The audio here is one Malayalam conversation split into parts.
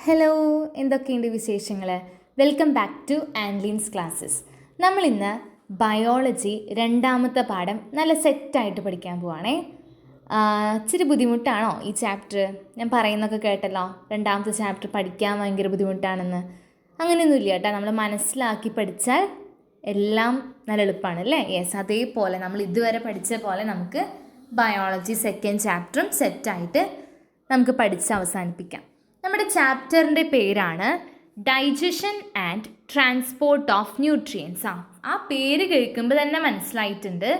ഹലോ, എന്തൊക്കെയുണ്ട് വിശേഷങ്ങൾ? വെൽക്കം ബാക്ക് ടു ആൻലീൻസ് ക്ലാസ്സസ്. നമ്മളിന്ന് ബയോളജി രണ്ടാമത്തെ പാഠം നല്ല സെറ്റായിട്ട് പഠിക്കാൻ പോവാണേ. ഇച്ചിരി ബുദ്ധിമുട്ടാണോ ഈ ചാപ്റ്റർ? ഞാൻ പറയുന്നൊക്കെ കേട്ടല്ലോ, രണ്ടാമത്തെ ചാപ്റ്റർ പഠിക്കാൻ ഭയങ്കര ബുദ്ധിമുട്ടാണെന്ന്. അങ്ങനെയൊന്നുമില്ല കേട്ടോ, നമ്മൾ മനസ്സിലാക്കി പഠിച്ചാൽ എല്ലാം നല്ല എളുപ്പമാണ് അല്ലേ? യെസ്, അതേപോലെ നമ്മൾ ഇതുവരെ പഠിച്ച പോലെ നമുക്ക് ബയോളജി സെക്കൻഡ് ചാപ്റ്ററും സെറ്റായിട്ട് നമുക്ക് പഠിച്ച് അവസാനിപ്പിക്കാം. നമ്മുടെ ചാപ്റ്ററിൻ്റെ പേരാണ് digestion and transport of nutrients. ആ പേര് കേൾക്കുമ്പോൾ തന്നെ മനസ്സിലായിട്ടുണ്ട്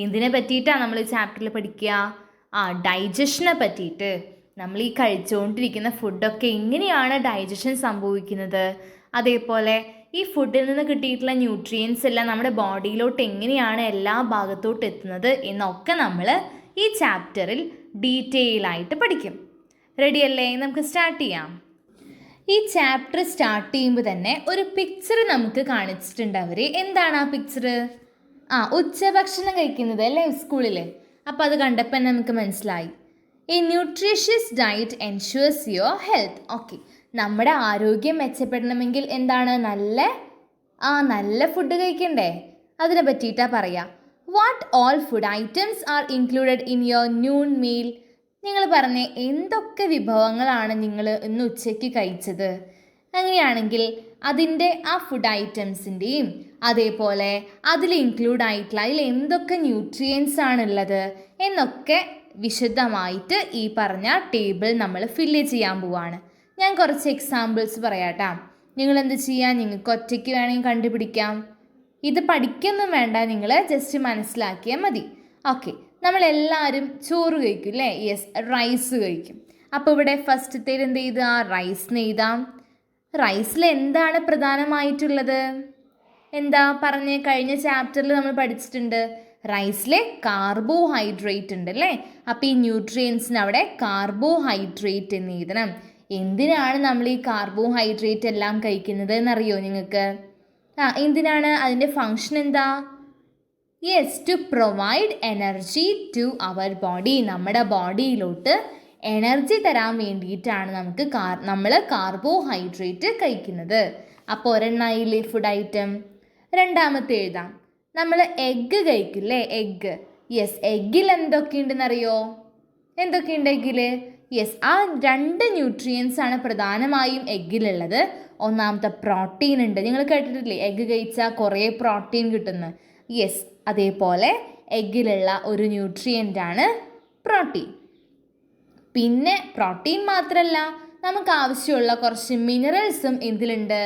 എന്തിനെ പറ്റിയിട്ടാണ് നമ്മൾ ഈ ചാപ്റ്ററിൽ പഠിക്കുക. ഡൈജഷനെ പറ്റിയിട്ട്. നമ്മൾ ഈ കഴിച്ചുകൊണ്ടിരിക്കുന്ന ഫുഡൊക്കെ എങ്ങനെയാണ് ഡൈജഷൻ സംഭവിക്കുന്നത്, അതേപോലെ ഈ ഫുഡിൽ നിന്ന് കിട്ടിയിട്ടുള്ള ന്യൂട്രിയൻസ് എല്ലാം നമ്മുടെ ബോഡിയിലോട്ട് എങ്ങനെയാണ് എല്ലാ ഭാഗത്തോട്ട് എത്തുന്നത് എന്നൊക്കെ നമ്മൾ ഈ ചാപ്റ്ററിൽ ഡീറ്റെയിൽ ആയിട്ട് പഠിക്കും. റെഡിയല്ലേ? നമുക്ക് സ്റ്റാർട്ട് ചെയ്യാം. ഈ ചാപ്റ്റർ സ്റ്റാർട്ട് ചെയ്യുമ്പോൾ തന്നെ ഒരു പിക്ചർ നമുക്ക് കാണിച്ചിട്ടുണ്ട് അവർ. എന്താണ് ആ പിക്ചർ? ഉച്ചഭക്ഷണം കഴിക്കുന്നത് അല്ലേ സ്കൂളിൽ. അപ്പോൾ അത് കണ്ടപ്പോൾ നമുക്ക് മനസ്സിലായി, A nutritious diet ensures your health. Okay, നമ്മുടെ ആരോഗ്യം മെച്ചപ്പെടണമെങ്കിൽ എന്താണ്? നല്ല ഫുഡ് കഴിക്കണ്ടേ? അതിനെ പറ്റിയിട്ടാണ് പറയാം. What all food items are included in your noon meal? നിങ്ങൾ പറഞ്ഞേ, എന്തൊക്കെ വിഭവങ്ങളാണ് നിങ്ങൾ ഇന്ന് ഉച്ചയ്ക്ക് കഴിച്ചത്? അങ്ങനെയാണെങ്കിൽ അതിൻ്റെ ആ ഫുഡ് ഐറ്റംസിൻ്റെയും അതേപോലെ അതിൽ ഇൻക്ലൂഡ് ആയിട്ടുള്ള അതിൽ എന്തൊക്കെ ന്യൂട്രിയൻസ് ആണുള്ളത് എന്നൊക്കെ വിശദമായിട്ട് ഈ പറഞ്ഞ ടേബിൾ നമ്മൾ ഫില്ല് ചെയ്യാൻ പോവാണ്. ഞാൻ കുറച്ച് എക്സാമ്പിൾസ് പറയാട്ടാ. നിങ്ങൾ എന്ത് ചെയ്യുക? നിങ്ങൾക്ക് ഒറ്റയ്ക്ക് വേണമെങ്കിൽ കണ്ടുപിടിക്കാം. ഇത് പഠിക്കൊന്നും വേണ്ട, നിങ്ങൾ ജസ്റ്റ് മനസ്സിലാക്കിയാൽ മതി. ഓക്കെ, നമ്മളെല്ലാവരും ചോറ് കഴിക്കും അല്ലേ? യെസ്, റൈസ് കഴിക്കും. അപ്പോൾ ഇവിടെ ഫസ്റ്റത്തേൽ എന്ത് ചെയ്താ? റൈസ് എഴുതാം. റൈസിൽ എന്താണ് പ്രധാനമായിട്ടുള്ളത്? എന്താ പറഞ്ഞ് കഴിഞ്ഞ ചാപ്റ്ററിൽ നമ്മൾ പഠിച്ചിട്ടുണ്ട്, റൈസിൽ കാർബോഹൈഡ്രേറ്റ് ഉണ്ട് അല്ലേ? അപ്പോൾ ഈ ന്യൂട്രിയൻസിന് അവിടെ കാർബോഹൈഡ്രേറ്റ് എന്ന് എഴുതണം. എന്തിനാണ് നമ്മൾ ഈ കാർബോഹൈഡ്രേറ്റ് എല്ലാം കഴിക്കുന്നത് എന്നറിയോ നിങ്ങൾക്ക്? എന്തിനാണ്? അതിൻ്റെ ഫങ്ഷൻ എന്താ? Yes, to provide energy to our body. നമ്മുടെ ബോഡിയിലോട്ട് എനർജി തരാൻ വേണ്ടിയിട്ടാണ് നമ്മൾ കാർബോഹൈഡ്രേറ്റ് കഴിക്കുന്നത്. അപ്പോൾ ഒരെണ്ണയിലെ ഫുഡ് ഐറ്റം. രണ്ടാമത്തെ എഴുതാം, നമ്മൾ എഗ്ഗ് കഴിക്കില്ലേ? എഗ്ഗ്. യെസ്, എഗ്ഗിൽ എന്തൊക്കെയുണ്ടെന്നറിയോ? എന്തൊക്കെയുണ്ട് എഗ്ഗിൽ? യെസ്, ആ 2 ന്യൂട്രിയൻസ് ആണ് പ്രധാനമായും എഗ്ഗിലുള്ളത്. ഒന്നാമത്തെ പ്രോട്ടീൻ ഉണ്ട്. നിങ്ങൾ കേട്ടിട്ടില്ലേ എഗ്ഗ് കഴിച്ചാൽ കുറേ പ്രോട്ടീൻ കിട്ടുന്നു? യെസ്, അതേപോലെ എഗ്ഗിലുള്ള ഒരു ന്യൂട്രിയൻ്റാണ് പ്രോട്ടീൻ. പിന്നെ പ്രോട്ടീൻ മാത്രമല്ല, നമുക്ക് ആവശ്യമുള്ള കുറച്ച് മിനറൽസും എന്തിലുണ്ട്?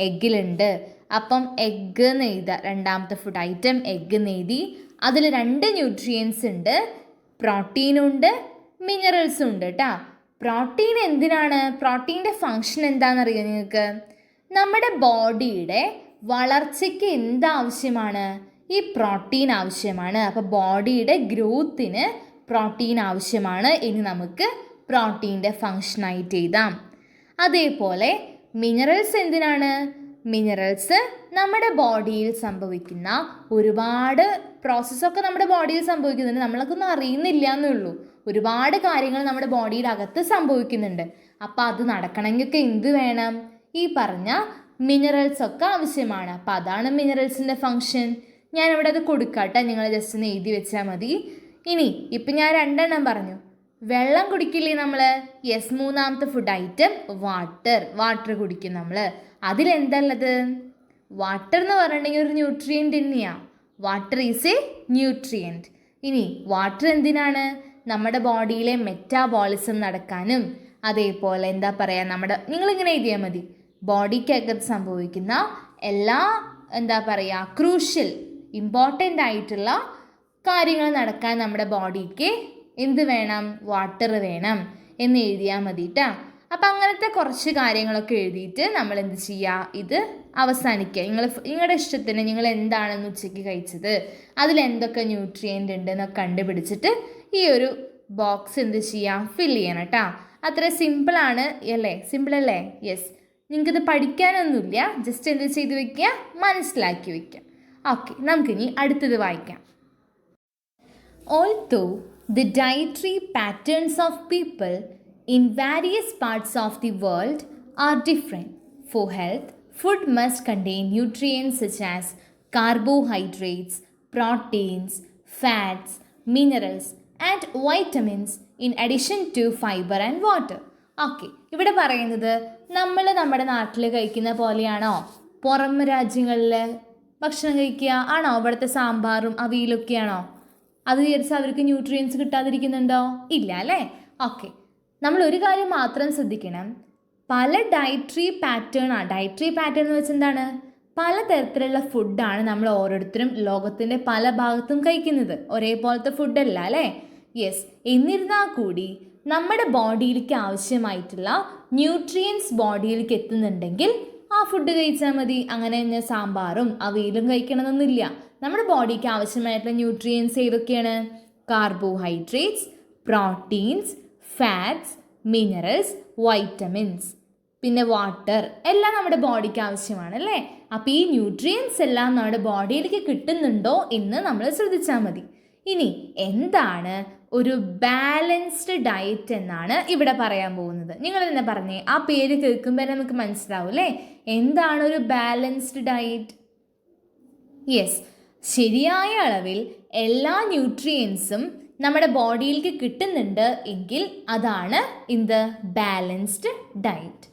എഗ്ഗിലുണ്ട്. അപ്പം എഗ്ഗ് എന്ന് എഴുതുക. രണ്ടാമത്തെ ഫുഡ് ഐറ്റം എഗ്ഗ് എന്ന് എഴുതി. അതിൽ 2 ന്യൂട്രിയൻസ് ഉണ്ട്, പ്രോട്ടീനും ഉണ്ട് മിനറൽസും ഉണ്ട് കേട്ടോ. പ്രോട്ടീൻ എന്തിനാണ്? പ്രോട്ടീൻ്റെ ഫങ്ഷൻ എന്താണെന്നറിയോ നിങ്ങൾക്ക്? നമ്മുടെ ബോഡിയുടെ വളർച്ചയ്ക്ക് എന്താവശ്യമാണ്? ഈ പ്രോട്ടീൻ ആവശ്യമാണ്. അപ്പോൾ ബോഡിയുടെ ഗ്രോത്തിന് പ്രോട്ടീൻ ആവശ്യമാണ്. ഇനി നമുക്ക് പ്രോട്ടീൻ്റെ ഫങ്ഷനായിട്ട് എഴുതാം. അതേപോലെ മിനറൽസ് എന്തിനാണ്? മിനറൽസ് നമ്മുടെ ബോഡിയിൽ സംഭവിക്കുന്ന ഒരുപാട് പ്രോസസ്സൊക്കെ നമ്മുടെ ബോഡിയിൽ സംഭവിക്കുന്നുണ്ട്. നമ്മളൊന്നും അറിയുന്നില്ല എന്നേ ഉള്ളൂ. ഒരുപാട് കാര്യങ്ങൾ നമ്മുടെ ബോഡിയുടെ അകത്ത് സംഭവിക്കുന്നുണ്ട്. അപ്പോൾ അത് നടക്കണമെങ്കിൽ എന്ത് വേണം? ഈ പറഞ്ഞ മിനറൽസ് ഒക്കെ ആവശ്യമാണ്. അപ്പോൾ അതാണ് മിനറൽസിൻ്റെ ഫങ്ഷൻ. ഞാനിവിടെ അത് കൊടുക്കാട്ടെ, നിങ്ങൾ ജസ്റ്റ് ഒന്ന് എഴുതി വെച്ചാൽ മതി. ഇനി ഇപ്പം ഞാൻ 2 എണ്ണം പറഞ്ഞു. വെള്ളം കുടിക്കില്ലേ നമ്മൾ? യെസ്, മൂന്നാമത്തെ ഫുഡ് ഐറ്റം വാട്ടർ കുടിക്കും നമ്മൾ. അതിലെന്താ ഉള്ളത്? വാട്ടർ എന്ന് പറഞ്ഞിട്ടുണ്ടെങ്കിൽ ഒരു ന്യൂട്രിയൻ്റ് തന്നെയാണ്. Water is A nutrient. ഇനി വാട്ടർ എന്തിനാണ്? നമ്മുടെ ബോഡിയിലെ മെറ്റാബോളിസം നടക്കാനും അതേപോലെ എന്താ പറയുക, നിങ്ങളിങ്ങനെ എഴുതിയാൽ മതി, ബോഡിക്കകത്ത് സംഭവിക്കുന്ന എല്ലാ ക്രൂഷ്യൽ ഇമ്പോർട്ടൻ്റ് ആയിട്ടുള്ള കാര്യങ്ങൾ നടക്കാൻ നമ്മുടെ ബോഡിക്ക് എന്ത് വേണം? വാട്ടർ വേണം എന്ന് എഴുതിയാൽ മതി കേട്ടോ. അപ്പം അങ്ങനത്തെ കുറച്ച് കാര്യങ്ങളൊക്കെ എഴുതിയിട്ട് നമ്മൾ എന്ത് ചെയ്യുക? ഇത് അവസാനിക്കുക. നിങ്ങളുടെ ഇഷ്ടത്തിന് നിങ്ങൾ എന്താണെന്ന് ഉച്ചയ്ക്ക് കഴിച്ചത്, അതിലെന്തൊക്കെ ന്യൂട്രിയൻ്റ് ഉണ്ടെന്നൊക്കെ കണ്ടുപിടിച്ചിട്ട് ഈ ഒരു ബോക്സ് എന്ത് ചെയ്യാം? ഫില്ല് ചെയ്യണം കേട്ടോ. അത്ര സിമ്പിളാണ് അല്ലേ? സിമ്പിളല്ലേ? യെസ്, നിങ്ങൾക്കിത് പഠിക്കാനൊന്നുമില്ല, ജസ്റ്റ് എന്ത് ചെയ്ത് വയ്ക്കുക? മനസ്സിലാക്കി വയ്ക്കുക. ഓക്കെ, നമുക്കിനി അടുത്തത് വായിക്കാം. Although the dietary patterns of people in various parts of the world are different. For health, food must contain nutrients such as carbohydrates, proteins, fats, minerals, and vitamins in addition to fiber and water. Okay, ഇവിടെ പറയുന്നത് നമ്മൾ നമ്മുടെ നാട്ടിൽ കഴിക്കുന്ന പോലെയാണോ പുറം രാജ്യങ്ങളിൽ ഭക്ഷണം കഴിക്കുക? ആണോ ഇവിടുത്തെ സാമ്പാറും അവിയലൊക്കെയാണോ? അത് വിചാരിച്ച് അവർക്ക് ന്യൂട്രിയൻസ് കിട്ടാതിരിക്കുന്നുണ്ടോ? ഇല്ല അല്ലേ? ഓക്കെ, നമ്മൾ ഒരു കാര്യം മാത്രം ശ്രദ്ധിക്കണം. പല ഡയറ്ററി പാറ്റേൺ എന്ന് വെച്ചാൽ എന്താണ്? പലതരത്തിലുള്ള ഫുഡാണ് നമ്മൾ ഓരോരുത്തരും ലോകത്തിൻ്റെ പല ഭാഗത്തും കഴിക്കുന്നത്. ഒരേപോലത്തെ ഫുഡല്ല അല്ലേ? യെസ്. എന്നിരുന്നാൽ കൂടി നമ്മുടെ ബോഡിയിലേക്ക് ആവശ്യമായിട്ടുള്ള ന്യൂട്രിയൻസ് ബോഡിയിലേക്ക് എത്തുന്നുണ്ടെങ്കിൽ ആ ഫുഡ് കഴിച്ചാൽ മതി. അങ്ങനെ തന്നെ സാമ്പാറും അവിയലും കഴിക്കണമെന്നൊന്നുമില്ല. നമ്മുടെ ബോഡിക്ക് ആവശ്യമായിട്ടുള്ള ന്യൂട്രിയൻസ് ഏതൊക്കെയാണ്? Carbohydrates, proteins, fats, minerals, vitamins, പിന്നെ വാട്ടർ എല്ലാം നമ്മുടെ ബോഡിക്ക് ആവശ്യമാണ് അല്ലേ? അപ്പോൾ ഈ ന്യൂട്രിയൻസ് എല്ലാം നമ്മുടെ ബോഡിയിലേക്ക് കിട്ടുന്നുണ്ടോ എന്ന് നമ്മൾ ശ്രദ്ധിച്ചാൽ മതി. ഇനി എന്താണ് ഒരു ബാലൻസ്ഡ് ഡയറ്റ് എന്നാണ് ഇവിടെ പറയാൻ പോകുന്നത്. നിങ്ങൾ തന്നെ പറഞ്ഞേ, ആ പേര് കേൾക്കുമ്പോൾ നമുക്ക് മനസ്സിലാവും അല്ലേ എന്താണ് ഒരു ബാലൻസ്ഡ് ഡയറ്റ്? യെസ്, ശരിയായ അളവിൽ എല്ലാ ന്യൂട്രിയൻസും നമ്മുടെ ബോഡിയിലേക്ക് കിട്ടുന്നുണ്ട് എങ്കിൽ അതാണ് balanced diet.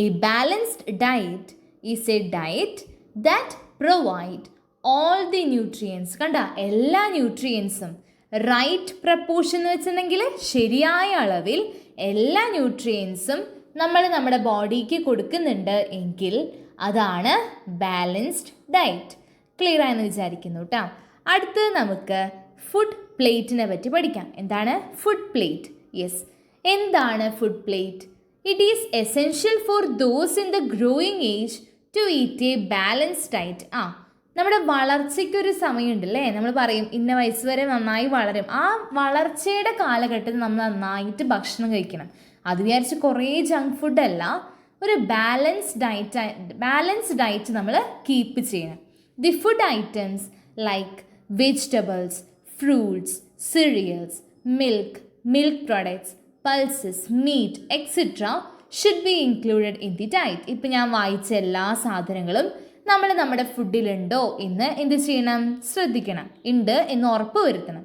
A balanced diet is a diet that provide all the nutrients. കണ്ട, എല്ലാ ന്യൂട്രിയൻസും റൈറ്റ് പ്രപ്പോർഷൻ എന്ന് വെച്ചിട്ടുണ്ടെങ്കിൽ ശരിയായ അളവിൽ എല്ലാ ന്യൂട്രിയൻസും നമ്മൾ നമ്മുടെ ബോഡിക്ക് കൊടുക്കുന്നുണ്ട് എങ്കിൽ അതാണ് ബാലൻസ്ഡ് ഡയറ്റ്. ക്ലിയർ ആയെന്ന് വിചാരിക്കുന്നു കേട്ടോ. അടുത്ത് നമുക്ക് ഫുഡ് പ്ലേറ്റിനെ പറ്റി പഠിക്കാം. എന്താണ് ഫുഡ് പ്ലേറ്റ്? യെസ്, എന്താണ് food plate? It is essential for those in the growing age to eat a balanced diet. നമ്മുടെ വളർച്ചയ്ക്കൊരു സമയമുണ്ടല്ലേ, നമ്മൾ പറയും ഇന്ന വയസ്സ് വരെ നന്നായി വളരും. ആ വളർച്ചയുടെ കാലഘട്ടത്തിൽ നമ്മൾ നന്നായിട്ട് ഭക്ഷണം കഴിക്കണം. അത് വിചാരിച്ച് കുറേ ജങ്ക് ഫുഡല്ല, ഒരു ബാലൻസ്ഡ് ഡയറ്റ് നമ്മൾ കീപ്പ് ചെയ്യണം. The food items like vegetables, fruits, cereals, milk products, pulses, meat, etc. should be included in the diet. ഇപ്പം ഞാൻ വായിച്ച എല്ലാ സാധനങ്ങളും നമ്മൾ നമ്മുടെ ഫുഡിലുണ്ടോ എന്ന് എന്ത് ചെയ്യണം? ശ്രദ്ധിക്കണം. ഉണ്ട് എന്ന് ഉറപ്പ് വരുത്തണം.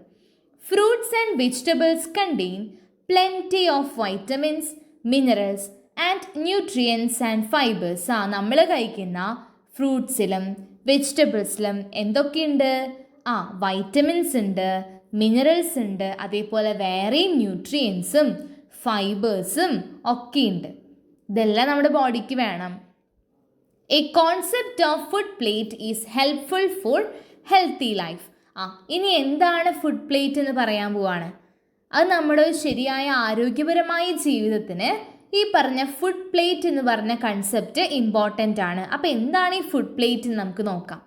Fruits and vegetables contain plenty of vitamins, minerals and nutrients and fibres. നമ്മൾ കഴിക്കുന്ന ഫ്രൂട്ട്സിലും വെജിറ്റബിൾസിലും എന്തൊക്കെയുണ്ട്? വൈറ്റമിൻസ് ഉണ്ട്, മിനറൽസ് ഉണ്ട്, അതേപോലെ വേറെയും ന്യൂട്രിയൻസും ഫൈബേഴ്സും ഒക്കെ ഉണ്ട്. ഇതെല്ലാം നമ്മുടെ ബോഡിക്ക് വേണം. A concept of food plate is helpful for healthy life. ഇനി എന്താണ് ഫുഡ് പ്ലേറ്റ് എന്ന് പറയാൻ പോവാണ്. അത് നമ്മുടെ ശരിയായ ആരോഗ്യപരമായ ജീവിതത്തിന് ഈ പറഞ്ഞ ഫുഡ് പ്ലേറ്റ് എന്ന് പറഞ്ഞ കൺസെപ്റ്റ് ഇമ്പോർട്ടൻ്റ് ആണ്. അപ്പോൾ എന്താണ് ഈ ഫുഡ് പ്ലേറ്റ് എന്ന് നമുക്ക് നോക്കാം.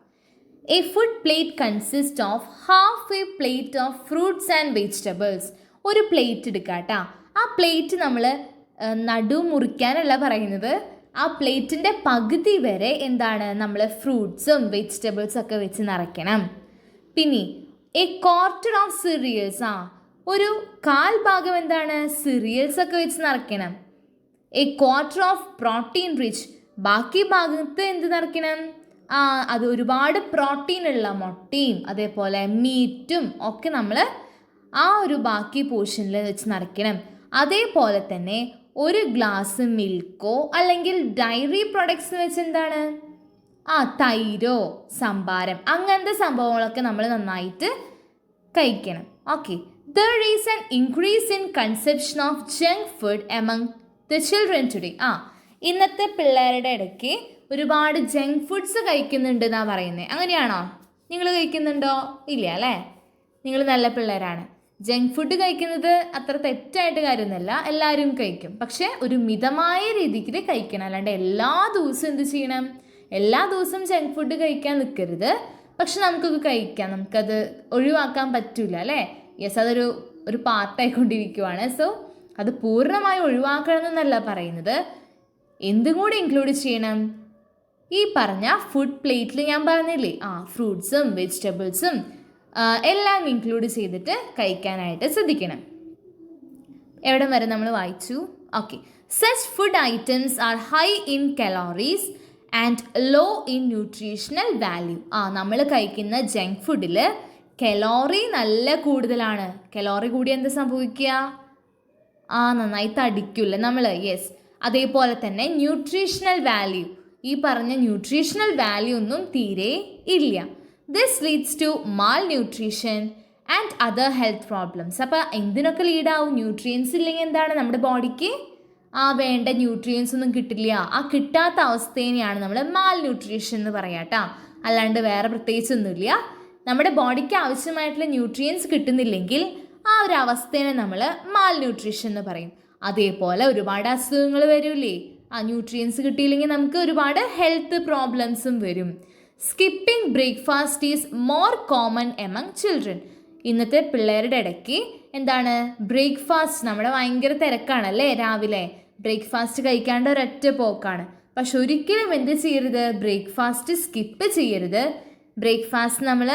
A food plate consists of half a plate of fruits and vegetables. ഒരു പ്ലേറ്റ് എടുക്കുക കേട്ടോ. ആ പ്ലേറ്റ് നമ്മൾ നടു മുറിക്കാനല്ല പറയുന്നത്. ആ പ്ലേറ്റിൻ്റെ പകുതി വരെ എന്താണ് നമ്മൾ ഫ്രൂട്ട്സും വെജിറ്റബിൾസും ഒക്കെ വെച്ച് നിറയ്ക്കണം. പിന്നെ എ ക്വാർട്ടർ ഓഫ് സിറിയൽസ്. ഒരു കാൽ ഭാഗം എന്താണ്? സിറിയൽസ് ഒക്കെ വെച്ച് നിറയ്ക്കണം. A quarter of protein rich. ബാക്കി ഭാഗത്ത് എന്ത് നിറയ്ക്കണം? അത് ഒരുപാട് പ്രോട്ടീൻ ഉള്ള മുട്ടയും അതേപോലെ മീറ്റും ഒക്കെ നമ്മൾ ആ ഒരു ബാക്കി പോർഷനിൽ വെച്ച് നിറയ്ക്കണം. അതേപോലെ തന്നെ ഒരു ഗ്ലാസ് മിൽക്കോ അല്ലെങ്കിൽ ഡയറി പ്രൊഡക്ട്സ് വെച്ച് എന്താണ് തൈരോ സംഭാരം അങ്ങനത്തെ സംഭവങ്ങളൊക്കെ നമ്മൾ നന്നായിട്ട് കഴിക്കണം. Okay, there is an increase in conception of junk food among the children today. ഇന്നത്തെ പിള്ളേരുടെ ഇടയ്ക്ക് ഒരുപാട് ജങ്ക് ഫുഡ്സ് കഴിക്കുന്നുണ്ട് എന്നാണ് പറയുന്നത്. അങ്ങനെയാണോ? നിങ്ങൾ കഴിക്കുന്നുണ്ടോ? ഇല്ല അല്ലേ? നിങ്ങൾ നല്ല പിള്ളേരാണ്. ജങ്ക് ഫുഡ് കഴിക്കുന്നത് അത്ര തെറ്റായിട്ട് കാര്യമൊന്നുമല്ല, എല്ലാവരും കഴിക്കും. പക്ഷേ ഒരു മിതമായ രീതിയിൽ കഴിക്കണം. അല്ലാണ്ട് എല്ലാ ദിവസവും എന്ത് ചെയ്യണം? എല്ലാ ദിവസവും ജങ്ക് ഫുഡ് കഴിക്കാൻ നിൽക്കരുത്. പക്ഷെ നമുക്കൊക്കെ കഴിക്കാം, നമുക്കത് ഒഴിവാക്കാൻ പറ്റില്ല അല്ലേ? യെസ്, അതൊരു പാർട്ടായിക്കൊണ്ടിരിക്കുവാണ്. സോ അത് പൂർണ്ണമായി ഒഴിവാക്കണം എന്നല്ല പറയുന്നത്. എന്തും കൂടി ഇൻക്ലൂഡ് ചെയ്യണം? ഈ പറഞ്ഞ ഫുഡ് പ്ലേറ്റിൽ ഞാൻ പറഞ്ഞില്ലേ, ഫ്രൂട്ട്സും വെജിറ്റബിൾസും എല്ലാം ഇൻക്ലൂഡ് ചെയ്തിട്ട് കഴിക്കാനായിട്ട് ശ്രദ്ധിക്കണം. എവിടെ വരെ നമ്മൾ വായിച്ചു? Okay, Such food items are high in calories and low in nutritional value. നമ്മൾ കഴിക്കുന്ന ജങ്ക് ഫുഡിൽ കലോറി നല്ല കൂടുതലാണ്. കലോറി കൂടി എന്ത് സംഭവിക്കുക? നന്നായി തടിക്കില്ല നമ്മൾ. യെസ്. അതേപോലെ തന്നെ ന്യൂട്രീഷണൽ വാല്യൂ, ഈ പറഞ്ഞ ന്യൂട്രീഷണൽ വാല്യൂ ഒന്നും തീരെ ഇല്ല. This leads to malnutrition and other health problems. അപ്പോൾ എന്തിനൊക്കെ ലീഡാവും? ന്യൂട്രിയൻസ് ഇല്ലെങ്കിൽ എന്താണ് നമ്മുടെ ബോഡിക്ക് വേണ്ട ന്യൂട്രിയൻസ് ഒന്നും കിട്ടില്ല. കിട്ടാത്ത അവസ്ഥേനെയാണ് നമ്മൾ മാൽ ന്യൂട്രീഷൻ എന്ന് പറയാം കേട്ടോ. അല്ലാണ്ട് വേറെ പ്രത്യേകിച്ചൊന്നുമില്ല. നമ്മുടെ ബോഡിക്ക് ആവശ്യമായിട്ടുള്ള ന്യൂട്രിയൻസ് കിട്ടുന്നില്ലെങ്കിൽ ഒരു അവസ്ഥേനെ നമ്മൾ മാൽ ന്യൂട്രീഷൻ എന്ന് പറയും. അതേപോലെ ഒരുപാട് അസുഖങ്ങൾ വരില്ലേ? ന്യൂട്രിയൻസ് കിട്ടിയില്ലെങ്കിൽ നമുക്ക് ഒരുപാട് ഹെൽത്ത് പ്രോബ്ലംസും വരും. Skipping breakfast is more common among children. ഇന്നത്തെ പിള്ളേരുടെ ഇടയ്ക്ക് എന്താണ് ബ്രേക്ക്ഫാസ്റ്റ്, നമ്മുടെ ഭയങ്കര തിരക്കാണല്ലേ രാവിലെ, ബ്രേക്ക്ഫാസ്റ്റ് കഴിക്കാണ്ട് ഒരൊറ്റ പോക്കാണ്. പക്ഷെ ഒരിക്കലും എന്ത് ചെയ്യരുത്? ബ്രേക്ക്ഫാസ്റ്റ് സ്കിപ്പ് ചെയ്യരുത്. ബ്രേക്ക്ഫാസ്റ്റ് നമ്മൾ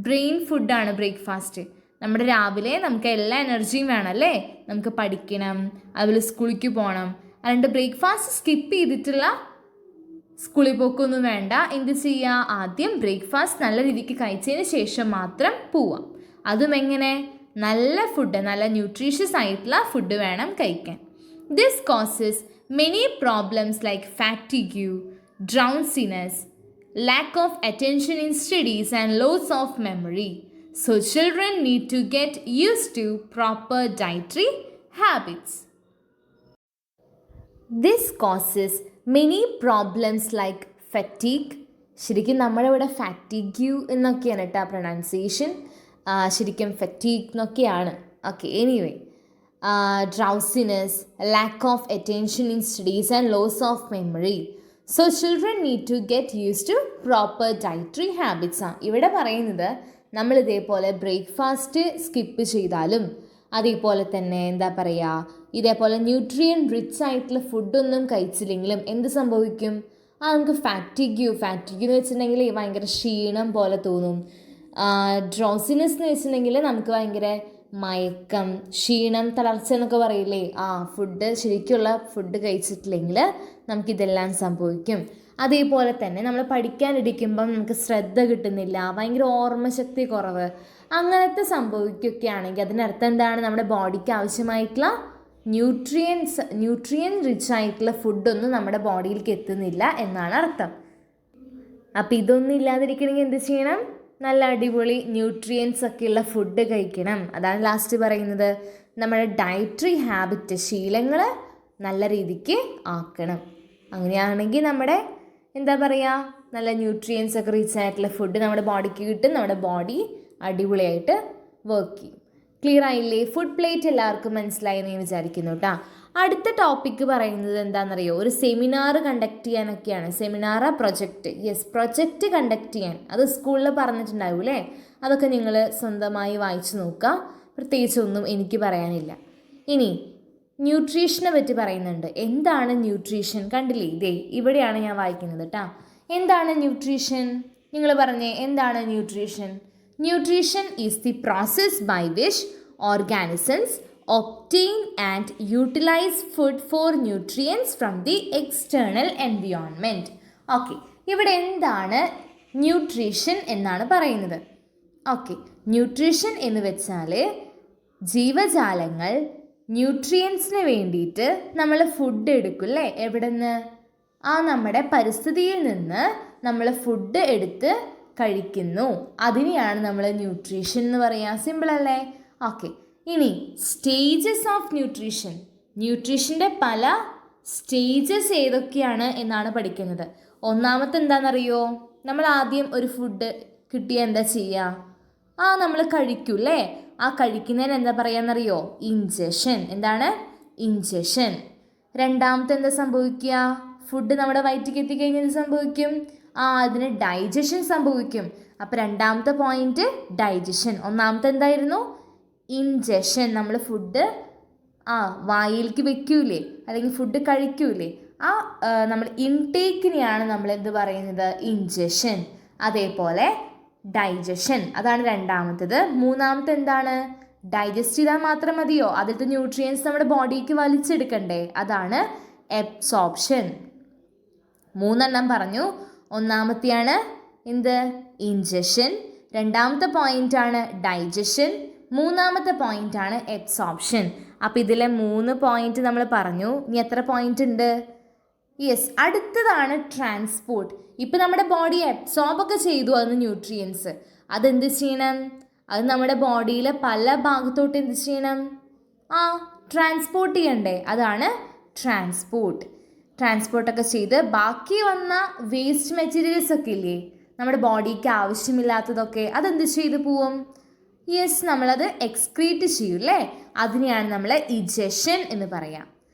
ബ്രെയിൻ ഫുഡാണ്. ബ്രേക്ക്ഫാസ്റ്റ് നമ്മുടെ രാവിലെ നമുക്ക് എല്ലാ എനർജിയും വേണമല്ലേ, നമുക്ക് പഠിക്കണം, അതുപോലെ സ്കൂളിലേക്ക് പോകണം. അതുകൊണ്ട് ബ്രേക്ക്ഫാസ്റ്റ് സ്കിപ്പ് ചെയ്തിട്ടുള്ള സ്കൂളിൽ പോക്കൊന്നും വേണ്ട. എന്ത് ചെയ്യുക? ആദ്യം ബ്രേക്ക്ഫാസ്റ്റ് നല്ല രീതിക്ക് കഴിച്ചതിന് ശേഷം മാത്രം പോവാം. അതും എങ്ങനെ? നല്ല ഫുഡ്, നല്ല ന്യൂട്രീഷ്യസ് ആയിട്ടുള്ള ഫുഡ് വേണം കഴിക്കാൻ. This causes many problems like fatigue, drowsiness, lack of attention in studies and loss of memory. So children need to get used to proper dietary habits. This causes many problems like fatigue. ശരിക്കും നമ്മുടെ ഇവിടെ ഫാറ്റിഗ്യൂ എന്നൊക്കെയാണ് കേട്ടോ പ്രൊനൗൺസിയേഷൻ. ശരിക്കും ഫറ്റീഗ് എന്നൊക്കെയാണ്. Okay, anyway, drowsiness, lack of attention in studies and loss of memory. So children need to get used to proper dietary habits. ഇവിടെ പറയുന്നത് നമ്മൾ ഇതേപോലെ ബ്രേക്ക്ഫാസ്റ്റ് സ്കിപ്പ് ചെയ്താലും അതേപോലെ തന്നെ എന്താ പറയുക, ഇതേപോലെ ന്യൂട്രിയൻ റിച്ച് ആയിട്ടുള്ള ഫുഡൊന്നും കഴിച്ചില്ലെങ്കിലും എന്ത് സംഭവിക്കും? നമുക്ക് ഫാറ്റിഗ്യൂ എന്ന് വെച്ചിട്ടുണ്ടെങ്കിൽ ഭയങ്കര ക്ഷീണം പോലെ തോന്നും. ഡ്രോസിനെസ് എന്ന് വെച്ചിട്ടുണ്ടെങ്കിൽ നമുക്ക് ഭയങ്കര മയക്കം, ക്ഷീണം, തളർച്ച എന്നൊക്കെ പറയില്ലേ? ഫുഡ് ശരിക്കുള്ള ഫുഡ് കഴിച്ചിട്ടില്ലെങ്കിൽ നമുക്കിതെല്ലാം സംഭവിക്കും. അതേപോലെ തന്നെ നമ്മൾ പഠിക്കാനിരിക്കുമ്പം നമുക്ക് ശ്രദ്ധ കിട്ടുന്നില്ല, ഭയങ്കര ഓർമ്മശക്തി കുറവ്, അങ്ങനത്തെ സംഭവിക്കുകയാണെങ്കിൽ അതിനർത്ഥം എന്താണ്? നമ്മുടെ ബോഡിക്ക് ആവശ്യമായിട്ടുള്ള ന്യൂട്രിയൻ റിച്ച് ആയിട്ടുള്ള ഫുഡൊന്നും നമ്മുടെ ബോഡിയിലേക്ക് എത്തുന്നില്ല എന്നാണ് അർത്ഥം. അപ്പം ഇതൊന്നും ഇല്ലാതിരിക്കണമെങ്കിൽ എന്ത് ചെയ്യണം? നല്ല അടിപൊളി ന്യൂട്രിയൻസ് ഒക്കെയുള്ള ഫുഡ് കഴിക്കണം. അതാണ് ലാസ്റ്റ് പറയുന്നത്. നമ്മുടെ ഡയറ്ററി ഹാബിറ്റ്, ശീലങ്ങൾ നല്ല രീതിക്ക് ആക്കണം. അങ്ങനെയാണെങ്കിൽ നമ്മുടെ എന്താ പറയുക, നല്ല ന്യൂട്രിയൻസ് ഒക്കെ റിച്ച് ആയിട്ടുള്ള ഫുഡ് നമ്മുടെ ബോഡിക്ക് കിട്ടും. നമ്മുടെ ബോഡി അടിപൊളിയായിട്ട് വർക്ക് ചെയ്യും. ക്ലിയർ ആയില്ലേ? ഫുഡ് പ്ലേറ്റ് എല്ലാവർക്കും മനസ്സിലായി എന്ന് ഞാൻ വിചാരിക്കുന്നു കേട്ടോ. അടുത്ത ടോപ്പിക്ക് പറയുന്നത് എന്താണെന്നറിയോ? ഒരു സെമിനാർ കണ്ടക്ട് ചെയ്യാനൊക്കെയാണ്. സെമിനാറാ പ്രൊജക്റ്റ്? യെസ്, പ്രൊജക്റ്റ് കണ്ടക്ട് ചെയ്യാൻ. അത് സ്കൂളിൽ പറഞ്ഞിട്ടുണ്ടാവും അല്ലേ? അതൊക്കെ നിങ്ങൾ സ്വന്തമായി വായിച്ചു നോക്കുക. പ്രത്യേകിച്ചൊന്നും എനിക്ക് പറയാനില്ല. ഇനി ന്യൂട്രീഷനെ പറ്റി പറയുന്നുണ്ട്. എന്താണ് ന്യൂട്രീഷൻ? കണ്ടില്ലേ, ഇതേ ഇവിടെയാണ് ഞാൻ വായിക്കുന്നത് കേട്ടോ. എന്താണ് ന്യൂട്രീഷൻ? നിങ്ങൾ പറഞ്ഞേ, എന്താണ് nutrition? Nutrition is the process by which organisms obtain and utilize food for nutrients from the external environment. Okay, ഇവിടെ എന്താണ് ന്യൂട്രീഷൻ എന്നാണ് പറയുന്നത്. ഓക്കെ, ന്യൂട്രീഷൻ എന്ന് വെച്ചാൽ ജീവജാലങ്ങൾ ന്യൂട്രിയൻസിന് വേണ്ടിയിട്ട് നമ്മൾ ഫുഡ് എടുക്കില്ലേ? എവിടെ നിന്ന്? നമ്മുടെ പരിസ്ഥിതിയിൽ നിന്ന് നമ്മൾ ഫുഡ് എടുത്ത് കഴിക്കുന്നു. അതിനെയാണ് നമ്മൾ ന്യൂട്രീഷൻ എന്ന് പറയുക. സിമ്പിൾ അല്ലേ? ഓക്കെ, ഇനി സ്റ്റേജസ് ഓഫ് ന്യൂട്രീഷൻ. ന്യൂട്രീഷൻ്റെ പല സ്റ്റേജസ് ഏതൊക്കെയാണ് എന്നാണ് പഠിക്കുന്നത്. ഒന്നാമത്തെ എന്താണെന്നറിയോ? നമ്മൾ ആദ്യം ഒരു ഫുഡ് കിട്ടിയാൽ എന്താ ചെയ്യുക? നമ്മൾ കഴിക്കൂല്ലേ? കഴിക്കുന്നതിന് എന്താ പറയാന്നറിയോ? ഇൻജഷൻ. എന്താണ്? ഇൻജഷൻ. രണ്ടാമത്തെ എന്താ സംഭവിക്കുക? ഫുഡ് നമ്മുടെ വയറ്റിലേക്ക് എത്തിക്കഴിഞ്ഞാൽ എന്ത് സംഭവിക്കും? അതിന് ഡൈജഷൻ സംഭവിക്കും. അപ്പോൾ രണ്ടാമത്തെ പോയിന്റ് ഡൈജഷൻ. ഒന്നാമത്തെ എന്തായിരുന്നു? ഇൻജഷൻ. നമ്മൾ ഫുഡ് വായിലേക്ക് വെക്കൂലേ, അല്ലെങ്കിൽ ഫുഡ് കഴിക്കൂലേ, നമ്മൾ ഇൻടേക്കിനെയാണ് നമ്മൾ എന്ത് പറയുന്നത്? ഇൻജഷൻ. അതേപോലെ ഡൈജഷൻ, അതാണ് രണ്ടാമത്തേത്. മൂന്നാമത്തെ എന്താണ്? ഡൈജസ്റ്റ് ചെയ്താൽ മാത്രം മതിയോ? അതിലത്തെ ന്യൂട്രിയൻസ് നമ്മുടെ ബോഡിക്ക് വലിച്ചെടുക്കണ്ടേ? അതാണ് എബ്സോർപ്ഷൻ. 3 പറഞ്ഞു. ഒന്നാമത്തെയാണ് എന്ത്? ഇൻജഷൻ. രണ്ടാമത്തെ പോയിൻ്റാണ് ഡൈജഷൻ. മൂന്നാമത്തെ പോയിൻ്റാണ് എബ്സോർപ്ഷൻ. അപ്പോൾ ഇതിലെ 3 പോയിൻ്റ് നമ്മൾ പറഞ്ഞു. ഇനി എത്ര പോയിൻ്റ് ഉണ്ട്? യെസ്, അടുത്തതാണ് ട്രാൻസ്പോർട്ട്. ഇപ്പം നമ്മുടെ ബോഡി അബ്സോർബൊക്കെ ചെയ്തു അതിന് ന്യൂട്രിയൻസ്. അതെന്ത് ചെയ്യണം? അത് നമ്മുടെ ബോഡിയിലെ പല ഭാഗത്തോട്ട് എന്ത് ചെയ്യണം? ട്രാൻസ്പോർട്ട് ചെയ്യണ്ടേ? അതാണ് ട്രാൻസ്പോർട്ട്. ട്രാൻസ്പോർട്ടൊക്കെ ചെയ്ത് ബാക്കി വന്ന വേസ്റ്റ് മെറ്റീരിയൽസ് ഒക്കെ ഇല്ലേ, നമ്മുടെ ബോഡിക്ക് ആവശ്യമില്ലാത്തതൊക്കെ, അതെന്ത് ചെയ്ത് പോവും? യെസ്, നമ്മളത് എക്സ്ക്രീറ്റ് ചെയ്യും അല്ലേ? അതിനെയാണ് നമ്മൾ ഇജഷൻ എന്ന് പറയാം.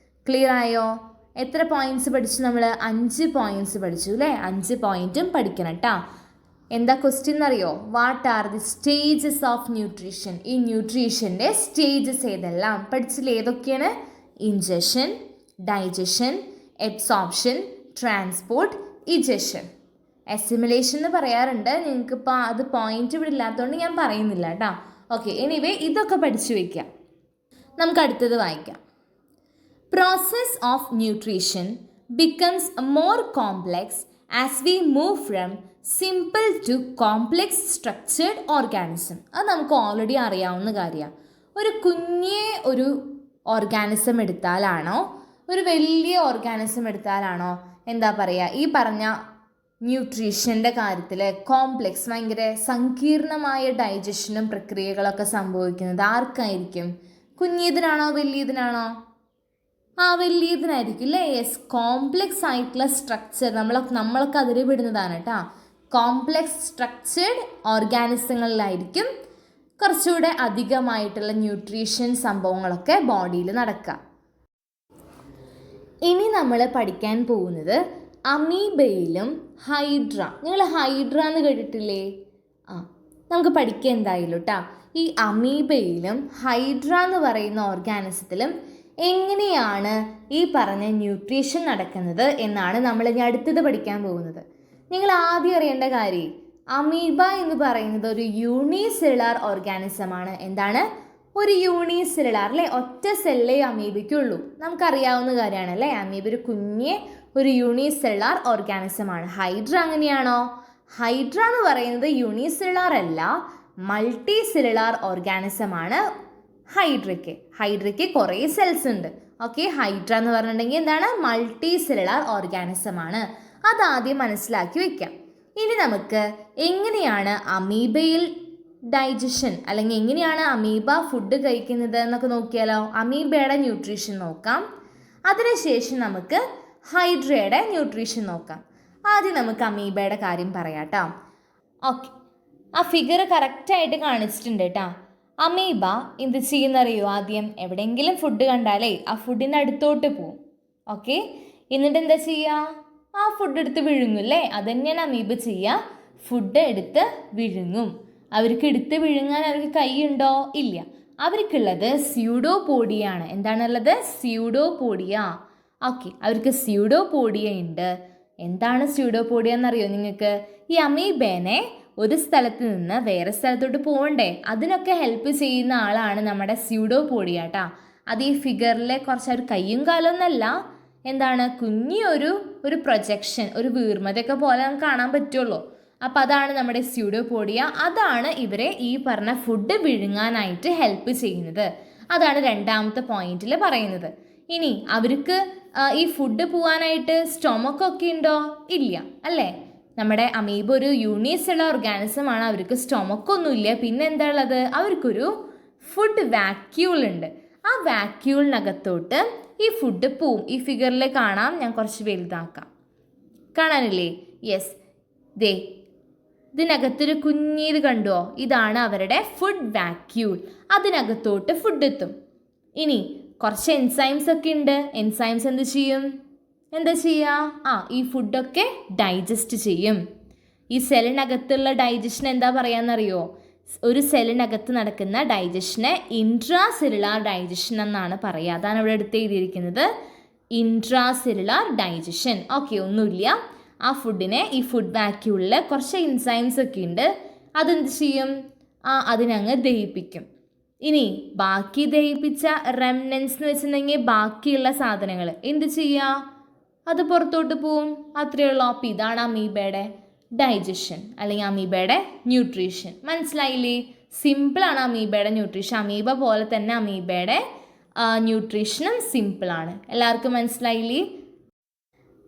ക്ലിയർ ആയോ? എത്ര പോയിന്റ്സ് പഠിച്ചു നമ്മൾ? 5 പോയിന്റ്സ് പഠിച്ചു അല്ലേ? 5 പോയിന്റും പഠിക്കണം കേട്ടോ. എന്താ ക്വസ്റ്റ്യൻ എന്നറിയോ? What are the stages of nutrition? ഈ ന്യൂട്രീഷൻ്റെ സ്റ്റേജസ് ഏതെല്ലാം പഠിച്ചില്ല? ഏതൊക്കെയാണ്? Injection, digestion, absorption, transport, egestion. Assimilation എന്ന് പറയാറുണ്ട്. നിങ്ങൾക്കിപ്പോൾ അത് പോയിന്റ് ഇവിടെ ഇല്ലാത്തതുകൊണ്ട് ഞാൻ പറയുന്നില്ല കേട്ടോ. ഓക്കെ, എനിവേ ഇതൊക്കെ പഠിച്ചു വയ്ക്കാം. നമുക്ക് അടുത്തത് വായിക്കാം. Process of nutrition becomes more complex as we move from simple to complex structured organism. അത് നമുക്ക് ഓൾറെഡി അറിയാവുന്ന കാര്യമാണ്. ഒരു ഒരു ഓർഗാനിസം എടുത്താലാണോ ഒരു വലിയ ഓർഗാനിസം എടുത്താലാണോ എന്താ പറയുക, ഈ പറഞ്ഞ ന്യൂട്രീഷൻ്റെ കാര്യത്തിൽ കോംപ്ലെക്സ്, ഭയങ്കര സങ്കീർണമായ ഡൈജഷനും പ്രക്രിയകളൊക്കെ സംഭവിക്കുന്നത് ആർക്കായിരിക്കും? കുഞ്ഞിതിനാണോ വലിയതിനാണോ? വലിയതിനായിരിക്കും അല്ലേ? യെസ്, കോംപ്ലെക്സ് ആയിട്ടുള്ള സ്ട്രക്ചർ നമ്മളൊക്കെ അതിൽ വിടുന്നതാണ് കേട്ടോ. കോംപ്ലെക്സ് സ്ട്രക്ചേർഡ് ഓർഗാനിസങ്ങളിലായിരിക്കും കുറച്ചുകൂടെ അധികമായിട്ടുള്ള ന്യൂട്രീഷൻ സംഭവങ്ങളൊക്കെ ബോഡിയിൽ നടക്കുക. ഇനി നമ്മൾ പഠിക്കാൻ പോകുന്നത് അമീബയിലും ഹൈഡ്ര. നിങ്ങൾ ഹൈഡ്ര എന്ന് കേട്ടിട്ടില്ലേ? നമുക്ക് പഠിക്കുക എന്തായാലും കേട്ടോ. ഈ അമീബയിലും ഹൈഡ്ര എന്ന് പറയുന്ന ഓർഗാനിസത്തിലും എങ്ങനെയാണ് ഈ പറഞ്ഞ ന്യൂട്രീഷൻ നടക്കുന്നത് എന്നാണ് നമ്മൾ ഇനി അടുത്തത് പഠിക്കാൻ പോകുന്നത്. നിങ്ങൾ ആദ്യം അറിയേണ്ട കാര്യം, അമീബ എന്ന് പറയുന്നത് ഒരു യൂണിസെല്ലുലാർ ഓർഗാനിസമാണ്. എന്താണ്? ഒരു യൂണിസെല്ലുലാർ അല്ലേ? ഒറ്റ സെല്ലേ അമീബയ്ക്കുള്ളൂ. നമുക്കറിയാവുന്ന കാര്യമാണ് അല്ലേ? അമീബ ഒരു യൂണിസെല്ലുലാർ ഓർഗാനിസമാണ്. ഹൈഡ്ര അങ്ങനെയാണോ? ഹൈഡ്ര എന്ന് പറയുന്നത് യൂണിസെല്ലുലാർ അല്ല, മൾട്ടി സെല്ലുലാർ ഓർഗാനിസമാണ് ഹൈഡ്രയ്ക്ക് കുറേ സെൽസ് ഉണ്ട്. ഓക്കെ, ഹൈഡ്ര എന്ന് പറഞ്ഞിട്ടുണ്ടെങ്കിൽ എന്താണ്? മൾട്ടി സെല്ലുലാർ ഓർഗാനിസമാണ്. അതാദ്യം മനസ്സിലാക്കി വെക്കാം. ഇനി നമുക്ക് എങ്ങനെയാണ് അമീബയിൽ ഡൈജഷൻ അല്ലെങ്കിൽ എങ്ങനെയാണ് അമീബ ഫുഡ് കഴിക്കുന്നത് എന്നൊക്കെ നോക്കിയാലോ? അമീബയുടെ ന്യൂട്രീഷൻ നോക്കാം. അതിനുശേഷം നമുക്ക് ഹൈഡ്രയുടെ ന്യൂട്രീഷൻ നോക്കാം. ആദ്യം നമുക്ക് അമീബയുടെ കാര്യം പറയാം കേട്ടോ. ഓക്കെ, ആ ഫിഗർ കറക്റ്റായിട്ട് കാണിച്ചിട്ടുണ്ട് കേട്ടോ. അമീബ എന്ത് ചെയ്യുന്നറിയോ? ആദ്യം എവിടെയെങ്കിലും ഫുഡ് കണ്ടാലേ ആ ഫുഡിൻ്റെ അടുത്തോട്ട് പോവും. ഓക്കെ, എന്നിട്ട് എന്താ ചെയ്യുക? ആ ഫുഡ് എടുത്ത് വിഴുങ്ങും അല്ലേ? അത് തന്നെയാണ് അമീബ ചെയ്യുക. ഫുഡ് എടുത്ത് വിഴുങ്ങും. അവർക്ക് എടുത്ത് വിഴുങ്ങാൻ അവർക്ക് കൈയുണ്ടോ? ഇല്ല. അവർക്കുള്ളത് സ്യൂഡോപോഡിയാണ്. എന്താണുള്ളത്? സ്യൂഡോപോഡിയ. ഓക്കെ, അവർക്ക് സ്യൂഡോപോഡിയ ഉണ്ട്. എന്താണ് സ്യൂഡോപോഡിയ എന്നറിയോ നിങ്ങൾക്ക്? ഈ അമീബേനെ ഒരു സ്ഥലത്ത് നിന്ന് വേറെ സ്ഥലത്തോട്ട് പോകണ്ടേ, അതിനൊക്കെ ഹെൽപ്പ് ചെയ്യുന്ന ആളാണ് നമ്മുടെ സ്യൂഡോപോഡിയ കേട്ടോ. അത് ഈ ഫിഗറിലെ കുറച്ച് ഒരു കയ്യും കാലമൊന്നല്ല, എന്താണ്, ഒരു പ്രൊജക്ഷൻ, ഒരു വീർമതയൊക്കെ പോലെ നമുക്ക് കാണാൻ പറ്റുള്ളൂ. അപ്പം അതാണ് നമ്മുടെ സ്യൂഡോപോഡിയ. അതാണ് ഇവരെ ഈ പറഞ്ഞ ഫുഡ് വിഴുങ്ങാനായിട്ട് ഹെൽപ്പ് ചെയ്യുന്നത്. അതാണ് രണ്ടാമത്തെ പോയിന്റിൽ പറയുന്നത്. ഇനി അവർക്ക് ഈ ഫുഡ് പോകാനായിട്ട് സ്റ്റൊമക്കൊക്കെ ഉണ്ടോ? ഇല്ല അല്ലേ? നമ്മുടെ അമീബ ഒരു യൂണിസെല്ലുലാർ ഓർഗാനിസം ആണ്. അവർക്ക് സ്റ്റൊമക്കൊന്നുമില്ല. പിന്നെ എന്താ ഉള്ളത്? അവർക്കൊരു ഫുഡ് വാക്യൂൾ ഉണ്ട്. ആ വാക്യൂളിനകത്തോട്ട് ഈ ഫുഡ് പോവും. ഈ ഫിഗറിൽ കാണാം, ഞാൻ കുറച്ച് വലുതാക്കാം. കാണാനില്ലേ? യെസ്, ദേ ഇതിനകത്തൊരു കുഞ്ഞീത് കണ്ടോ? ഇതാണ് അവരുടെ ഫുഡ് വാക്യൂൾ. അതിനകത്തോട്ട് ഫുഡ് എത്തും. ഇനി കുറച്ച് എൻസൈംസ് ഒക്കെ ഉണ്ട്. എൻസൈംസ് എന്താ ചെയ്യുക? ഈ ഫുഡൊക്കെ ഡൈജസ്റ്റ് ചെയ്യും. ഈ സെല്ലിനകത്തുള്ള ഡൈജഷൻ എന്താ പറയാന്നറിയോ? ഒരു സെല്ലിനകത്ത് നടക്കുന്ന ഡൈജഷനെ ഇൻട്രാ സെല്ലുലാർ ഡൈജഷൻ എന്നാണ് പറയുക. അതാണ് ഇവിടെ എടുത്ത് എഴുതിയിരിക്കുന്നത്, ഇൻട്രാ സെല്ലുലാർ ഡൈജഷൻ. ഓക്കെ, ഒന്നുമില്ല. ആ ഫുഡിനെ ഈ ഫുഡ് വാക്യൂളിൽ കുറച്ച് എൻസൈംസ് ഒക്കെ ഉണ്ട്. അതെന്ത് ചെയ്യും? അതിനങ്ങ് ദഹിപ്പിക്കും. ഇനി ബാക്കി ദഹിപ്പിച്ച റെമനൻസ് എന്ന് വെച്ചിട്ടുണ്ടെങ്കിൽ ബാക്കിയുള്ള സാധനങ്ങൾ എന്ത് ചെയ്യുക, അത് പുറത്തോട്ട് പോവും. അത്രയേ ഉള്ളൂ. അപ്പോൾ ഇതാണ് അമീബയുടെ ഡൈജഷൻ അല്ലെങ്കിൽ അമീബയുടെ ന്യൂട്രീഷൻ. മനസ്സിലായില്ലേ? സിമ്പിളാണ് അമീബയുടെ ന്യൂട്രീഷൻ. അമീബ പോലെ തന്നെ അമീബയുടെ ന്യൂട്രീഷനും സിമ്പിളാണ്. എല്ലാവർക്കും മനസ്സിലായില്ലേ?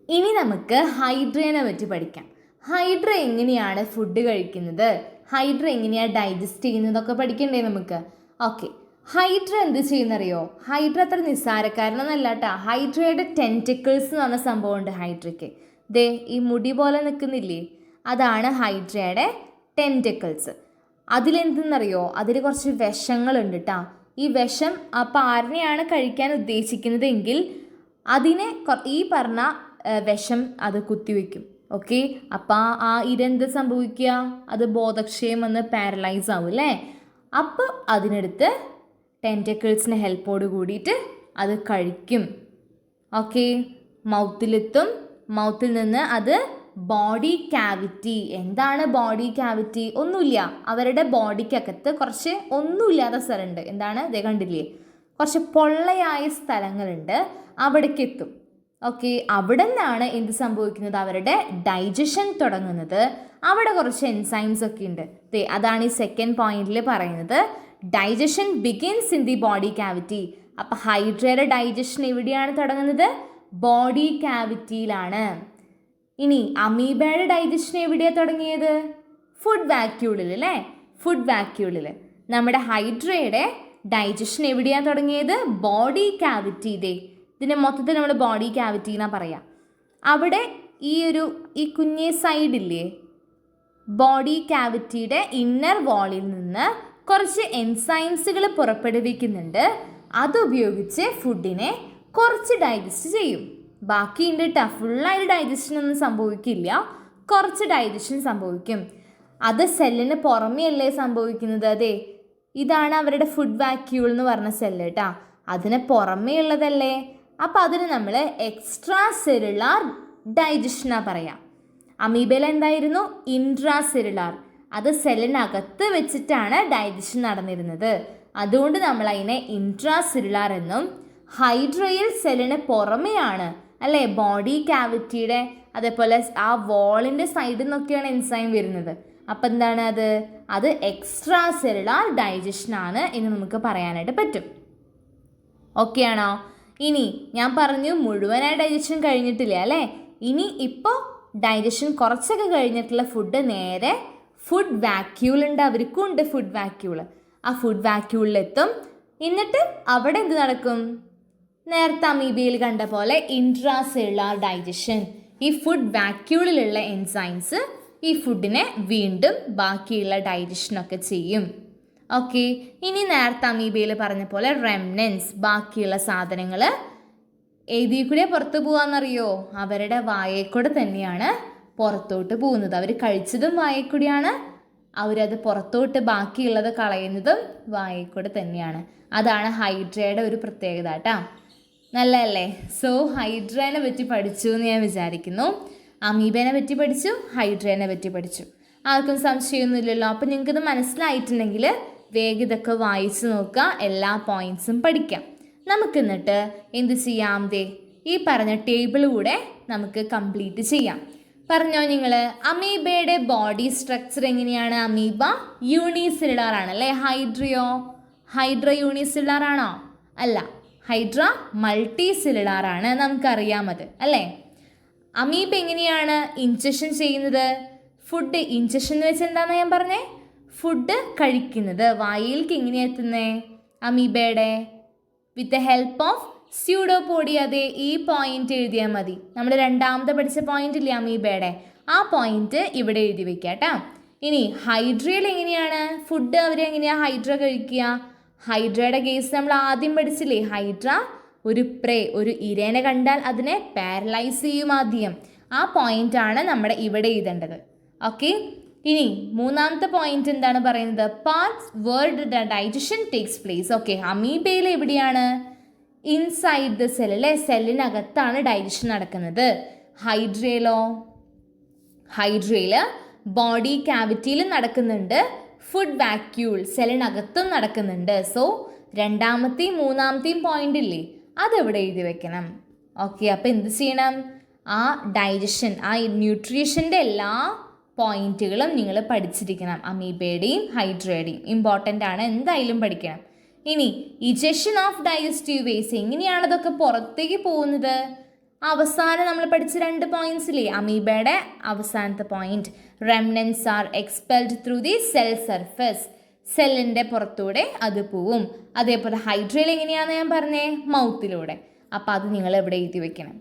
ഇനി നമുക്ക് ഹൈഡ്രേനെ പറ്റി പഠിക്കാം. ഹൈഡ്ര എങ്ങനെയാണ് ഫുഡ് കഴിക്കുന്നത്, ഹൈഡ്ര എങ്ങനെയാണ് ഡൈജസ്റ്റ് ചെയ്യുന്നതൊക്കെ പഠിക്കണ്ടേ നമുക്ക്? ഓക്കെ, ഹൈഡ്ര എന്ത് ചെയ്യുന്നറിയോ? ഹൈഡ്ര അത്ര നിസ്സാരക്കാരനൊന്നല്ല കേട്ടോ. ഹൈഡ്രയുടെ ടെൻറ്റിക്കിൾസ് എന്ന് പറഞ്ഞ സംഭവമുണ്ട് ഹൈഡ്രയ്ക്ക്. ദേ ഈ മുടി പോലെ നിൽക്കുന്നില്ലേ, അതാണ് ഹൈഡ്രയുടെ ടെൻറ്റിക്കിൾസ്. അതിലെന്തെന്നറിയോ, അതിൽ കുറച്ച് വിഷങ്ങളുണ്ട് കേട്ടോ. ഈ വിഷം അപ്പോൾ ആരിനെയാണ് കഴിക്കാൻ ഉദ്ദേശിക്കുന്നതെങ്കിൽ അതിനെ ഈ പറഞ്ഞ വിഷം അത് കുത്തിവെക്കും. ഓക്കെ, അപ്പോൾ ആ ഇരെന്ത് സംഭവിക്കുക, അത് ബോധക്ഷയം വന്ന് പാരലൈസ് ആവും അല്ലേ. അപ്പോൾ അതിനടുത്ത് ടെൻറ്റക്കിൾസിൻ്റെ ഹെൽപ്പോട് കൂടിയിട്ട് അത് കഴിക്കും. ഓക്കെ, മൗത്തിലെത്തും. മൗത്തിൽ നിന്ന് അത് ബോഡി ക്യാവിറ്റി. എന്താണ് ബോഡി ക്യാവിറ്റി? ഒന്നുമില്ല, അവരുടെ ബോഡിക്കകത്ത് കുറച്ച് ഒന്നുമില്ലാത്ത സ്ഥലമുണ്ട്. എന്താണ്? ഇതേ കണ്ടില്ലേ, കുറച്ച് പൊള്ളയായ സ്ഥലങ്ങളുണ്ട്, അവിടേക്ക് എത്തും. ഓക്കെ, അവിടെ നിന്നാണ് എന്ത് സംഭവിക്കുന്നത്, അവരുടെ ഡൈജഷൻ തുടങ്ങുന്നത്. അവിടെ കുറച്ച് എൻസൈംസ് ഒക്കെ ഉണ്ട്. അതാണ് ഈ സെക്കൻഡ് പോയിന്റിൽ പറയുന്നത്. Digestion begins in the body cavity. അപ്പം ഹൈഡ്രയുടെ ഡൈജഷൻ എവിടെയാണ് തുടങ്ങുന്നത്? ബോഡി ക്യാവിറ്റിയിലാണ്. ഇനി അമീബയുടെ ഡൈജഷൻ എവിടെയാണ് തുടങ്ങിയത്? ഫുഡ് വാക്യൂളിൽ അല്ലേ. ഫുഡ് വാക്യൂളിൽ. നമ്മുടെ ഹൈഡ്രയുടെ ഡൈജഷൻ എവിടെയാണ് തുടങ്ങിയത്? Body cavity. ഇതിനെ മൊത്തത്തിൽ നമ്മൾ ബോഡി ക്യാവിറ്റി എന്നാണ് പറയാം. അവിടെ ഈ കുഞ്ഞേ സൈഡില്ലേ, ബോഡി ക്യാവിറ്റിയുടെ ഇന്നർ വാളിൽ നിന്ന് കുറച്ച് എൻസൈംസുകൾ പുറപ്പെടുവിക്കുന്നുണ്ട്. അതുപയോഗിച്ച് ഫുഡിനെ കുറച്ച് ഡൈജസ്റ്റ് ചെയ്യും. ബാക്കിയുണ്ട് കേട്ടോ, ഫുള്ളായിട്ട് ഡൈജഷൻ ഒന്നും സംഭവിക്കില്ല, കുറച്ച് ഡൈജഷൻ സംഭവിക്കും. അത് സെല്ലിന് പുറമേ അല്ലേ സംഭവിക്കുന്നത്? അതെ, ഇതാണ് അവരുടെ ഫുഡ് വാക്യൂൾ എന്ന് പറഞ്ഞ സെല്ല് കേട്ടോ. അതിന് പുറമേ ഉള്ളതല്ലേ. അപ്പോൾ അതിന് നമ്മൾ എക്സ്ട്രാ സെല്ലുലാർ ഡൈജഷനാണ് പറയാം. അമീബയിൽ എന്തായിരുന്നു? Intra cellular. അത് സെല്ലിനകത്ത് വെച്ചിട്ടാണ് ഡൈജഷൻ നടന്നിരുന്നത്. അതുകൊണ്ട് നമ്മൾ അതിനെ ഇൻട്രാ സെല്ലുലാർ എന്നും, ഹൈഡ്രയിൽ സെല്ലിന് പുറമെയാണ് അല്ലേ ബോഡി ക്യാവിറ്റിയുടെ, അതേപോലെ ആ വാളിൻ്റെ സൈഡിൽ നിന്നൊക്കെയാണ് എൻസൈം വരുന്നത്. അപ്പം എന്താണ് അത് എക്സ്ട്രാ സെല്ലുലാർ ഡൈജഷനാണ് എന്ന് നമുക്ക് പറയാനായിട്ട് പറ്റും. ഓക്കെ ആണോ? ഇനി ഞാൻ പറഞ്ഞു മുഴുവനായി ഡൈജഷൻ കഴിഞ്ഞിട്ടില്ല അല്ലേ. ഇനി ഇപ്പോൾ ഡൈജഷൻ കുറച്ചൊക്കെ കഴിഞ്ഞിട്ടുള്ള ഫുഡ് നേരെ ഫുഡ് വാക്യൂളുണ്ട്, അവർക്കും ഉണ്ട് ഫുഡ് വാക്യൂള്. ആ ഫുഡ് വാക്യൂളിലെത്തും. എന്നിട്ട് അവിടെ എന്ത് നടക്കും? നേരത്തെ അമീബയിൽ കണ്ട പോലെ ഇൻട്രാ സെല്ലുലാർ ഡൈജഷൻ. ഈ ഫുഡ് വാക്യൂളിലുള്ള എൻസൈംസ് ഈ ഫുഡിനെ വീണ്ടും ബാക്കിയുള്ള ഡൈജഷനൊക്കെ ചെയ്യും. ഓക്കെ, ഇനി നേരത്തെ അമീബയിൽ പറഞ്ഞ പോലെ റെമനൻസ്, ബാക്കിയുള്ള സാധനങ്ങൾ ഏതിൽ കൂടെ പുറത്ത് പോകാമെന്നറിയോ? അവരുടെ വായക്കൂടെ തന്നെയാണ് പുറത്തോട്ട് പോകുന്നത്. അവർ കഴിച്ചതും വായക്കൂടിയാണ്, അവരത് പുറത്തോട്ട് ബാക്കിയുള്ളത് കളയുന്നതും വായക്കൂടെ തന്നെയാണ്. അതാണ് ഹൈഡ്രയുടെ ഒരു പ്രത്യേകത കേട്ടോ. നല്ലതല്ലേ? സോ ഹൈഡ്രേനെ പറ്റി പഠിച്ചു എന്ന് ഞാൻ വിചാരിക്കുന്നു. അമീബേനെ പറ്റി പഠിച്ചു, ഹൈഡ്രേനെ പറ്റി പഠിച്ചു. ആർക്കും സംശയമൊന്നുമില്ലല്ലോ. അപ്പം നിങ്ങൾക്കിത് മനസ്സിലായിട്ടുണ്ടെങ്കിൽ വേഗം ഇതൊക്കെ വായിച്ച് നോക്കുക, എല്ലാ പോയിൻറ്റ്സും പഠിക്കാം. നമുക്കെന്നിട്ട് എന്ത് ചെയ്യാം? ഈ പറഞ്ഞ ടേബിൾ കൂടെ നമുക്ക് കംപ്ലീറ്റ് ചെയ്യാം. പറഞ്ഞോ നിങ്ങൾ, അമീബയുടെ ബോഡി സ്ട്രക്ചർ എങ്ങനെയാണ്? അമീബ യൂണിസെല്ലുലാർ ആണല്ലേ. ഹൈഡ്ര യൂണിസെല്ലുലാർ ആണോ? അല്ല, ഹൈഡ്ര മൾട്ടി സെല്ലുലാർ ആണ്, നമുക്കറിയാമത് അല്ലേ. അമീബ എങ്ങനെയാണ് ഇൻജക്ഷൻ ചെയ്യുന്നത്? ഫുഡ് ഇൻജക്ഷൻ എന്ന് വെച്ചാൽ എന്താണെന്ന് ഞാൻ പറഞ്ഞേ? ഫുഡ് കഴിക്കുന്നത് വായിലേക്ക് എങ്ങനെയാണ് എത്തുന്നത്? അമീബയുടെ with the help of pseudopodia. അതെ, ഈ പോയിന്റ് എഴുതിയാൽ മതി. നമ്മൾ രണ്ടാമത്തെ പഠിച്ച പോയിന്റ് ഇല്ലേ അമീബയുടെ, ആ പോയിന്റ് ഇവിടെ എഴുതി വെക്കാം കേട്ടോ. ഇനി ഹൈഡ്രയിൽ എങ്ങനെയാണ് ഫുഡ്? അവരെങ്ങനെയാണ് ഹൈഡ്ര കഴിക്കുക? ഹൈഡ്രയുടെ കേസ് നമ്മൾ ആദ്യം പഠിച്ചില്ലേ. ഹൈഡ്ര ഒരു ഇരേനെ കണ്ടാൽ അതിനെ പാരലൈസ് ചെയ്യും ആദ്യം. ആ പോയിന്റാണ് നമ്മുടെ ഇവിടെ എഴുതേണ്ടത്. ഓക്കെ, ഇനി മൂന്നാമത്തെ പോയിന്റ് എന്താണ് പറയുന്നത്? Parts where the digestion takes place. Okay, അമീബയിൽ എവിടെയാണ്? ഇൻസൈഡ് ദ സെൽ അല്ലേ, സെല്ലിനകത്താണ് ഡൈജഷൻ നടക്കുന്നത്. ഹൈഡ്രയിൽ ബോഡി ക്യാവിറ്റിയിൽ നടക്കുന്നുണ്ട്, ഫുഡ് വാക്യൂൾ സെല്ലിനകത്തും നടക്കുന്നുണ്ട്. സോ രണ്ടാമത്തെയും മൂന്നാമത്തെയും പോയിന്റ് ഇല്ലേ, അതെവിടെ എഴുതി വെക്കണം. ഓക്കെ, അപ്പോൾ എന്ത് ചെയ്യണം? ആ ഡൈജഷൻ, ആ ന്യൂട്രീഷൻ്റെ എല്ലാ പോയിന്റുകളും നിങ്ങൾ പഠിച്ചിരിക്കണം. അമീബയുടെയും ഹൈഡ്രയുടെയും ഇമ്പോർട്ടൻ്റ് ആണ്, എന്തായാലും പഠിക്കണം. ഇനി ഇജക്ഷൻ ഓഫ് ഡൈജസ്റ്റീവ് വേസ്റ്റ്, എങ്ങനെയാണ് അതൊക്കെ പുറത്തേക്ക് പോകുന്നത്? അവസാനം നമ്മൾ പഠിച്ച 2 പോയിന്റ്സ് ഇല്ലേ, അമീബയുടെ അവസാനത്തെ point, remnants are expelled through the cell surface, സെല്ലിൻ്റെ പുറത്തൂടെ അത് പോവും. അതേപോലെ ഹൈഡ്രയിൽ എങ്ങനെയാണെന്ന് ഞാൻ പറഞ്ഞേ, മൗത്തിലൂടെ. അപ്പോൾ അത് നിങ്ങൾ എവിടെ എഴുതി വെക്കണം?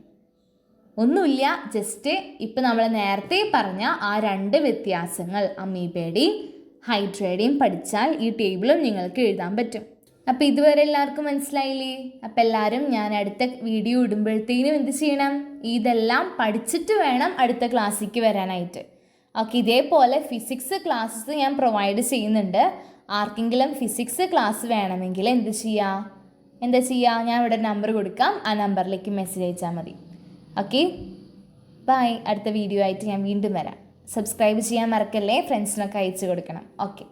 ഒന്നുമില്ല, ജസ്റ്റ് ഇപ്പം നമ്മൾ നേരത്തെ പറഞ്ഞ ആ 2 വ്യത്യാസങ്ങൾ അമീബയുടെയും ഹൈഡ്രയുടെയും പഠിച്ചാൽ ഈ ടേബിളും നിങ്ങൾക്ക് എഴുതാൻ പറ്റും. അപ്പോൾ ഇതുവരെ എല്ലാവർക്കും മനസ്സിലായില്ലേ? അപ്പോൾ എല്ലാവരും ഞാൻ അടുത്ത വീഡിയോ ഇടുമ്പോഴത്തേനും എന്ത് ചെയ്യണം? ഇതെല്ലാം പഠിച്ചിട്ട് വേണം അടുത്ത ക്ലാസ്സിലേക്ക് വരാനായിട്ട്. ഓക്കെ, ഇതേപോലെ ഫിസിക്സ് ക്ലാസ്സസ് ഞാൻ പ്രൊവൈഡ് ചെയ്യുന്നുണ്ട്. ആർക്കെങ്കിലും ഫിസിക്സ് ക്ലാസ് വേണമെങ്കിൽ എന്താ ചെയ്യുക? ഞാൻ ഇവിടെ നമ്പർ കൊടുക്കാം, ആ നമ്പറിലേക്ക് മെസ്സേജ് അയച്ചാൽ മതി. Okay, by. അടുത്ത വീഡിയോ ആയിട്ട് ഞാൻ വീണ്ടും വരാം. സബ്സ്ക്രൈബ് ചെയ്യാൻ മറക്കല്ലേ, ഫ്രണ്ട്സിനൊക്കെ അയച്ചു കൊടുക്കണം. ഓക്കെ.